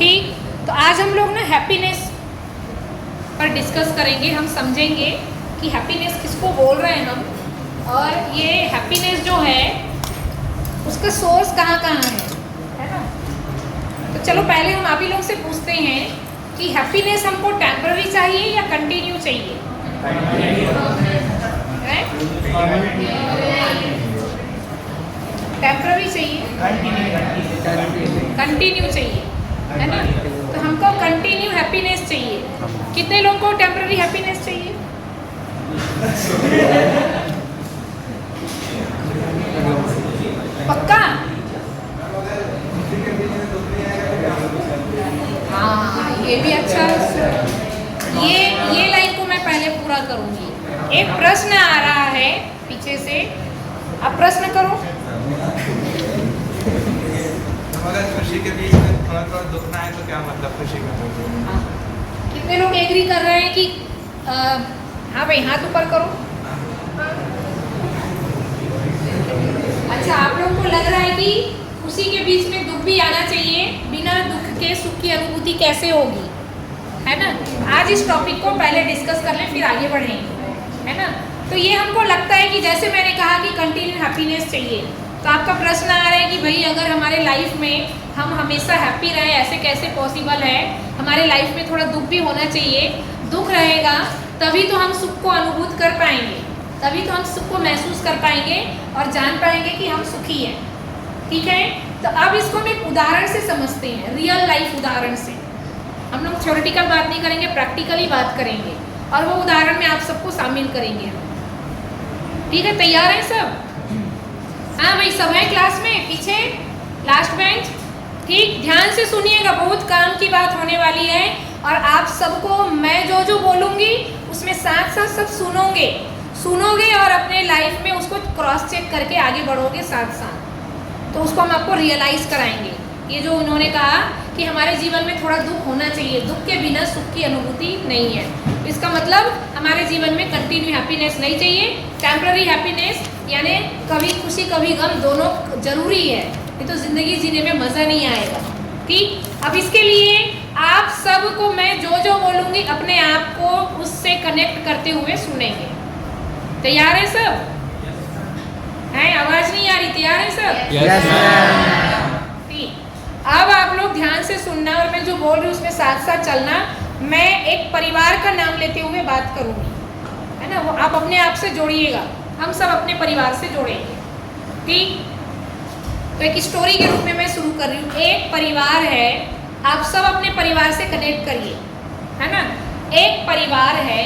ठीक, तो आज हम लोग ना हैप्पीनेस पर डिस्कस करेंगे। हम समझेंगे कि हैप्पीनेस किसको बोल रहे हैं हम, और ये हैप्पीनेस जो है उसका सोर्स कहाँ कहाँ है ना। तो चलो पहले हम आप ही लोग से पूछते हैं कि हैप्पीनेस हमको टेम्पररी चाहिए या कंटिन्यू चाहिए? टेम्पररी चाहिए, कंटिन्यू चाहिए, है ना। तो हमको कंटिन्यू हैप्पीनेस चाहिए। कितने लोगों को टेम्पररी हैप्पीनेस चाहिए? पक्का? हाँ, ये भी अच्छा। ये लाइन को मैं पहले पूरा करूंगी। एक प्रश्न आ रहा है पीछे से, आप प्रश्न करो। अगर खुशी के बीच में थोड़ा थोड़ा दुख ना है तो क्या मतलब खुशी का? कितने लोग एग्री कर रहे हैं कि हाँ भाई, हाथ ऊपर करो। अच्छा, आप लोगों को लग रहा है कि खुशी के बीच में दुख भी आना चाहिए, बिना दुख के सुख की अनुभूति कैसे होगी, है ना। आज इस टॉपिक को पहले डिस्कस कर लें, फिर आगे बढ़ेंगे, है ना। तो ये हमको लगता है कि जैसे मैंने कहा कि कंटिन्यू हैप्पीनेस चाहिए, तो आपका प्रश्न आ रहा है कि भाई अगर हमारे लाइफ में हम हमेशा हैप्पी रहे, ऐसे कैसे पॉसिबल है? हमारे लाइफ में थोड़ा दुख भी होना चाहिए। दुख रहेगा तभी तो हम सुख को अनुभूत कर पाएंगे, तभी तो हम सुख को महसूस कर पाएंगे और जान पाएंगे कि हम सुखी हैं। ठीक है, तो अब इसको हम एक उदाहरण से समझते हैं, रियल लाइफ उदाहरण से। हम लोग थ्योरेटिकल बात नहीं करेंगे, प्रैक्टिकली बात करेंगे, और वो उदाहरण में आप सबको शामिल करेंगे हम। ठीक है, तैयार हैं सब? हाँ भाई, सब है क्लास में? पीछे लास्ट बेंच। ठीक, ध्यान से सुनिएगा, बहुत काम की बात होने वाली है, और आप सबको मैं जो बोलूँगी उसमें साथ साथ सब सुनोगे और अपने लाइफ में उसको क्रॉस चेक करके आगे बढ़ोगे साथ साथ। तो उसको हम आपको रियलाइज़ कराएंगे। ये जो उन्होंने कहा कि हमारे जीवन में थोड़ा दुख होना चाहिए, दुख के बिना सुख की अनुभूति नहीं है। इसका मतलब हमारे जीवन में कंटिन्यू हैप्पीनेस नहीं चाहिए, टेम्पररी हैप्पीनेस, यानी कभी खुशी कभी गम दोनों जरूरी है, नहीं तो ज़िंदगी जीने में मज़ा नहीं आएगा। ठीक, अब इसके लिए आप सबको मैं जो बोलूँगी अपने आप को उससे कनेक्ट करते हुए सुनेंगे। तैयार है सब? हैं, आवाज़ नहीं आ रही? तैयार है सब? Yes ma'am. ठीक, अब आप लोग ध्यान से सुनना, और मैं जो बोल रही हूँ उसमें साथ साथ चलना। मैं एक परिवार का नाम लेते हुए बात करूँगी, है ना, वो आप अपने आप से जोड़िएगा, हम सब अपने परिवार से जोड़ेंगे। ठीक, तो एक स्टोरी के रूप में मैं शुरू कर रही हूँ। एक परिवार है, आप सब अपने परिवार से कनेक्ट करिए, है ना। एक परिवार है,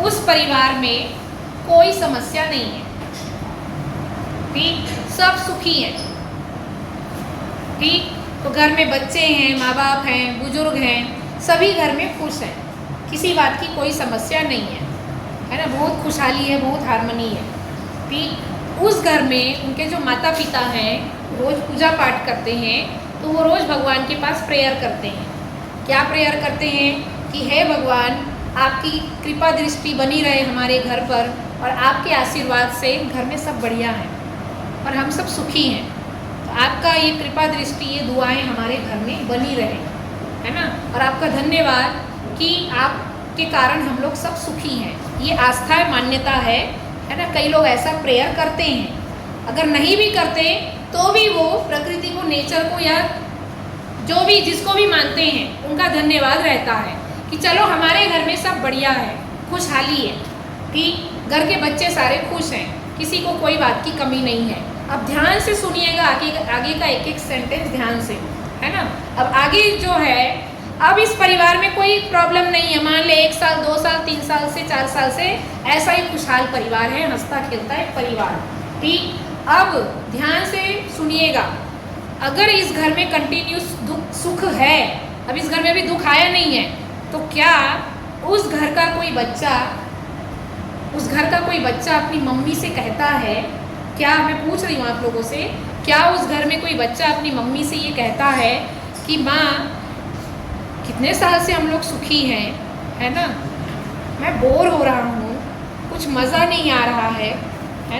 उस परिवार में कोई समस्या नहीं है। ठीक, सब सुखी हैं। ठीक, तो घर में बच्चे हैं, माँ बाप हैं, बुजुर्ग हैं, सभी घर में खुश हैं, किसी बात की कोई समस्या नहीं है ना, बहुत खुशहाली है, बहुत हार्मनी है। ठीक, उस घर में उनके जो माता पिता हैं रोज़ पूजा पाठ करते हैं, तो वो रोज़ भगवान के पास प्रेयर करते हैं। क्या प्रेयर करते हैं कि हे भगवान, आपकी कृपा दृष्टि बनी रहे हमारे घर पर, और आपके आशीर्वाद से घर में सब बढ़िया है और हम सब सुखी हैं। तो आपका ये कृपा दृष्टि, ये दुआएं हमारे घर में बनी रहे, है ना, और आपका धन्यवाद कि आपके कारण हम लोग सब सुखी हैं। ये आस्था है, मान्यता है ना। कई लोग ऐसा प्रेयर करते हैं, अगर नहीं भी करते तो भी वो प्रकृति को, नेचर को, या जो भी जिसको भी मानते हैं उनका धन्यवाद रहता है कि चलो हमारे घर में सब बढ़िया है, खुशहाली है। ठीक, घर के बच्चे सारे खुश हैं, किसी को कोई बात की कमी नहीं है। अब ध्यान से सुनिएगा आगे का एक एक सेंटेंस ध्यान से, है ना। अब आगे जो है, अब इस परिवार में कोई प्रॉब्लम नहीं है। मान ले 1 साल 2 साल 3 साल से 4 साल से ऐसा ही खुशहाल परिवार है, हंसता खेलता है परिवार। ठीक, अब ध्यान से सुनिएगा, अगर इस घर में कंटिन्यूस सुख है, अब इस घर में भी दुख आया नहीं है, तो क्या उस घर का कोई बच्चा अपनी मम्मी से कहता है, क्या, मैं पूछ रही हूँ आप लोगों से, क्या उस घर में कोई बच्चा अपनी मम्मी से ये कहता है कि माँ, कितने साल से हम लोग सुखी हैं, है ना, मैं बोर हो रहा हूँ, कुछ मज़ा नहीं आ रहा है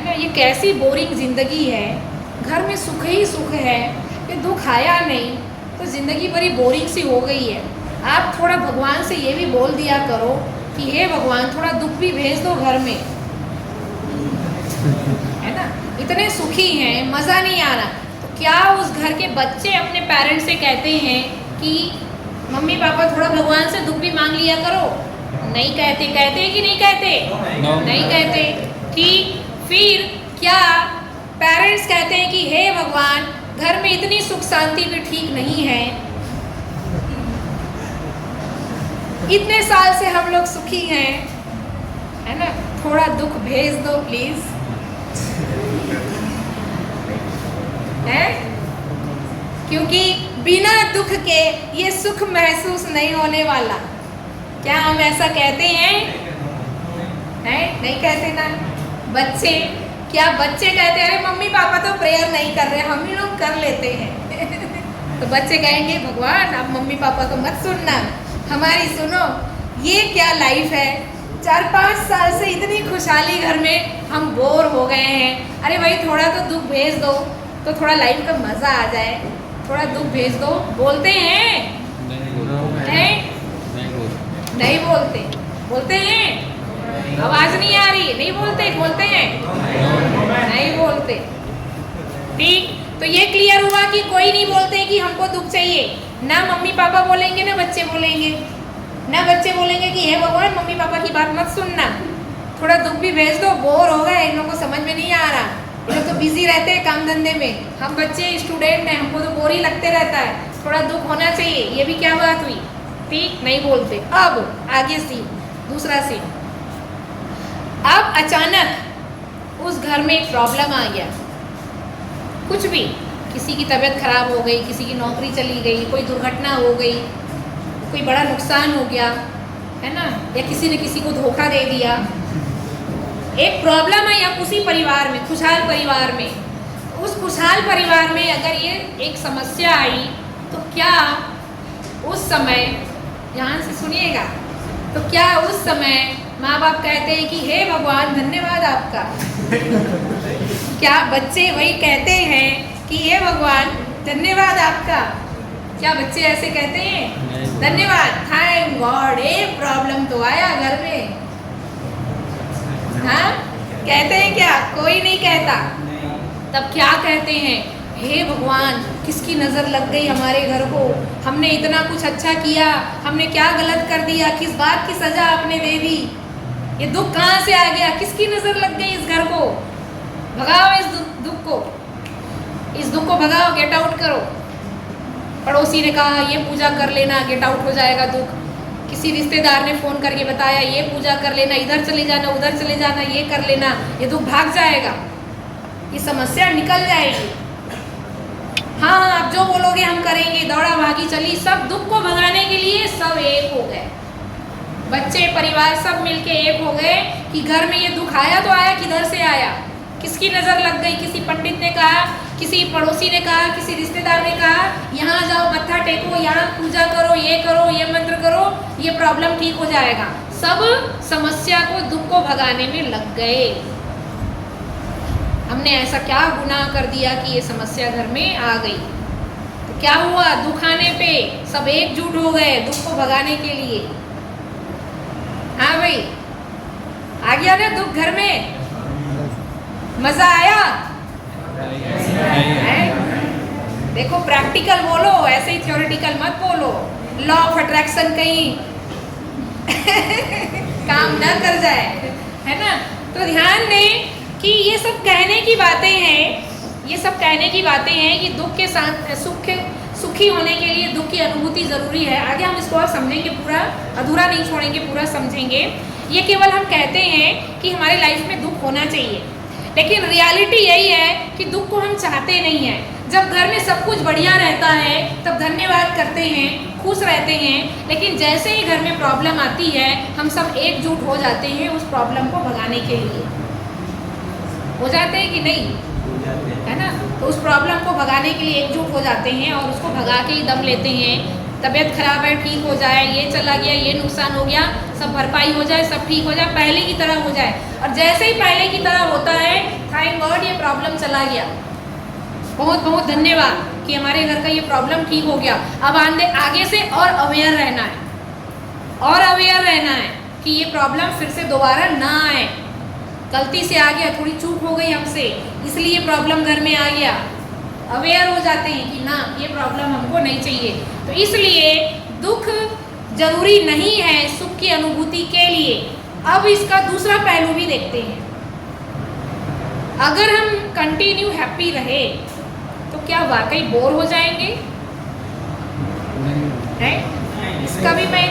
ना, ये कैसी बोरिंग ज़िंदगी है, घर में सुख ही सुख है, ये दुख आया नहीं, तो तो ज़िंदगी बड़ी बोरिंग सी हो गई है। आप थोड़ा भगवान से ये भी बोल दिया करो कि हे भगवान थोड़ा दुख भी भेज दो घर में, है ना। इतने सुखी हैं, मज़ा नहीं आ रहा, तो क्या उस घर के बच्चे अपने पेरेंट्स से कहते हैं कि मम्मी पापा थोड़ा भगवान से दुख भी मांग लिया करो? नहीं कहते। कहते हैं कि नहीं कहते? नहीं कहते। ठीक, फिर क्या पेरेंट्स कहते हैं कि हे भगवान घर में इतनी सुख शांति भी ठीक नहीं है, इतने साल से हम लोग सुखी हैं, है ना, थोड़ा दुख भेज दो प्लीज, है? क्योंकि बिना दुख के ये सुख महसूस नहीं होने वाला। क्या हम ऐसा कहते हैं? नहीं कहते ना। बच्चे, क्या बच्चे कहते हैं मम्मी पापा तो प्रेयर नहीं कर रहे, हम ही लोग कर लेते हैं। तो बच्चे कहेंगे भगवान आप मम्मी पापा को मत सुनना, हमारी सुनो। ये क्या लाइफ है? 4-5 साल से इतनी खुशहाली घर में, हम बोर हो गए हैं। अरे भाई थोड़ा तो दुख भेज दो तो थोड़ा लाइफ का मज़ा आ जाए, थोड़ा दुख भेज दो। बोलते हैं? नहीं बोलते। बोलते हैं? आवाज़ नहीं आ रही, नहीं बोलते? बोलते हैं? नहीं बोलते। ठीक, तो ये क्लियर हुआ कि कोई नहीं बोलते कि हमको दुख चाहिए। ना मम्मी पापा बोलेंगे ना बच्चे बोलेंगे। ना बच्चे बोलेंगे कि हे भगवान मम्मी पापा की बात मत सुनना, थोड़ा दुख भी भेज दो, बोर हो गए, इन लोगों को समझ में नहीं आ रहा, ये लोग तो बिजी रहते हैं काम धंधे में, हम बच्चे स्टूडेंट हैं, हमको तो बोर ही लगते रहता है, थोड़ा दुख होना चाहिए। ये भी क्या बात हुई? ठीक, नहीं बोलते। अब आगे सीन, दूसरा सीन। अब अचानक उस घर में एक प्रॉब्लम आ गया, कुछ भी, किसी की तबीयत खराब हो गई, किसी की नौकरी चली गई, कोई दुर्घटना हो गई, कोई बड़ा नुकसान हो गया, है ना, या किसी ने किसी को धोखा दे दिया, एक प्रॉब्लम है या उसी परिवार में, खुशहाल परिवार में, उस खुशहाल परिवार में अगर ये एक समस्या आई तो क्या उस समय, ध्यान से सुनिएगा, तो क्या उस समय माँ बाप कहते हैं कि हे भगवान धन्यवाद आपका? क्या बच्चे वही कहते हैं कि हे भगवान धन्यवाद आपका? क्या बच्चे ऐसे कहते हैं? धन्यवाद, थैंक गॉड, एक प्रॉब्लम तो आया घर में। हाँ, कहते हैं क्या? कोई नहीं कहता। तब क्या कहते हैं? हे भगवान किसकी नज़र लग गई हमारे घर को, हमने इतना कुछ अच्छा किया, हमने क्या गलत कर दिया, किस बात की सज़ा आपने दे दी, ये दुख कहाँ से आ गया, किसकी नज़र लग गई इस घर को? भगाओ इस दुख को, इस दुख को भगाओ, गेट आउट करो। पड़ोसी ने कहा ये पूजा कर लेना, गेट आउट हो जाएगा दुख। किसी रिश्तेदार ने फ़ोन करके बताया ये पूजा कर लेना, इधर चले जाना, उधर चले जाना, ये कर लेना, ये दुख भाग जाएगा, ये समस्या निकल जाएगी। हाँ आप जो बोलोगे हम करेंगे, दौड़ा भागी चली, सब दुख को भगाने के लिए सब एक हो गए, बच्चे परिवार सब मिलके एक हो गए कि घर में ये दुख आया तो आया किधर से आया, किसकी नज़र लग गई? किसी पंडित ने कहा, किसी पड़ोसी ने कहा, किसी रिश्तेदार ने कहा यहाँ जाओ मत्था टेको, यहाँ पूजा करो, ये मंत्र करो, ये प्रॉब्लम ठीक हो जाएगा। सब समस्या को, दुख को भगाने में लग गए। हमने ऐसा क्या गुनाह कर दिया कि ये समस्या घर में आ गई? तो क्या हुआ? दुख आने पे सब एकजुट हो गए दुख को भगाने के लिए। हाँ भाई, आ गया ना दुख घर में? मज़ा आया? देखो प्रैक्टिकल बोलो, ऐसे ही थ्योरेटिकल मत बोलो, लॉ ऑफ अट्रैक्शन कहीं काम ना कर जाए, है ना। तो ध्यान दें कि ये सब कहने की बातें हैं, ये सब कहने की बातें हैं कि दुख के साथ सुखी होने के लिए दुख की अनुभूति ज़रूरी है। आगे हम इसको और समझेंगे, पूरा अधूरा नहीं छोड़ेंगे, पूरा समझेंगे। ये केवल हम कहते हैं कि हमारे लाइफ में दुख होना चाहिए, लेकिन रियलिटी यही है कि दुख को हम चाहते नहीं हैं। जब घर में सब कुछ बढ़िया रहता है तब धन्यवाद करते हैं, खुश रहते हैं, लेकिन जैसे ही घर में प्रॉब्लम आती है हम सब एकजुट हो जाते हैं उस प्रॉब्लम को भगाने के लिए। हो जाते हैं कि नहीं? है ना। तो उस प्रॉब्लम को भगाने के लिए एकजुट हो जाते हैं और उसको भगा के ही दम लेते हैं। तबीयत खराब है, ठीक हो जाए, ये चला गया, ये नुकसान हो गया, सब भरपाई हो जाए, सब ठीक हो जाए, पहले की तरह हो जाए। और जैसे ही पहले की तरह होता है, थैंक गॉड ये प्रॉब्लम चला गया, बहुत बहुत धन्यवाद, कि हमारे घर का ये प्रॉब्लम ठीक हो गया, अब आगे से और अवेयर रहना है, और अवेयर रहना है कि ये प्रॉब्लम फिर से दोबारा ना आए। गलती से आ गया, थोड़ी चूक हो गई हमसे, इसलिए प्रॉब्लम घर में आ गया, अवेयर हो जाते हैं कि ना ये प्रॉब्लम हमको नहीं चाहिए। तो इसलिए दुख जरूरी नहीं है सुख की अनुभूति के लिए। अब इसका दूसरा पहलू भी देखते हैं। अगर हम कंटिन्यू हैप्पी रहे तो क्या वाकई बोर हो जाएंगे? है इसका भी मैं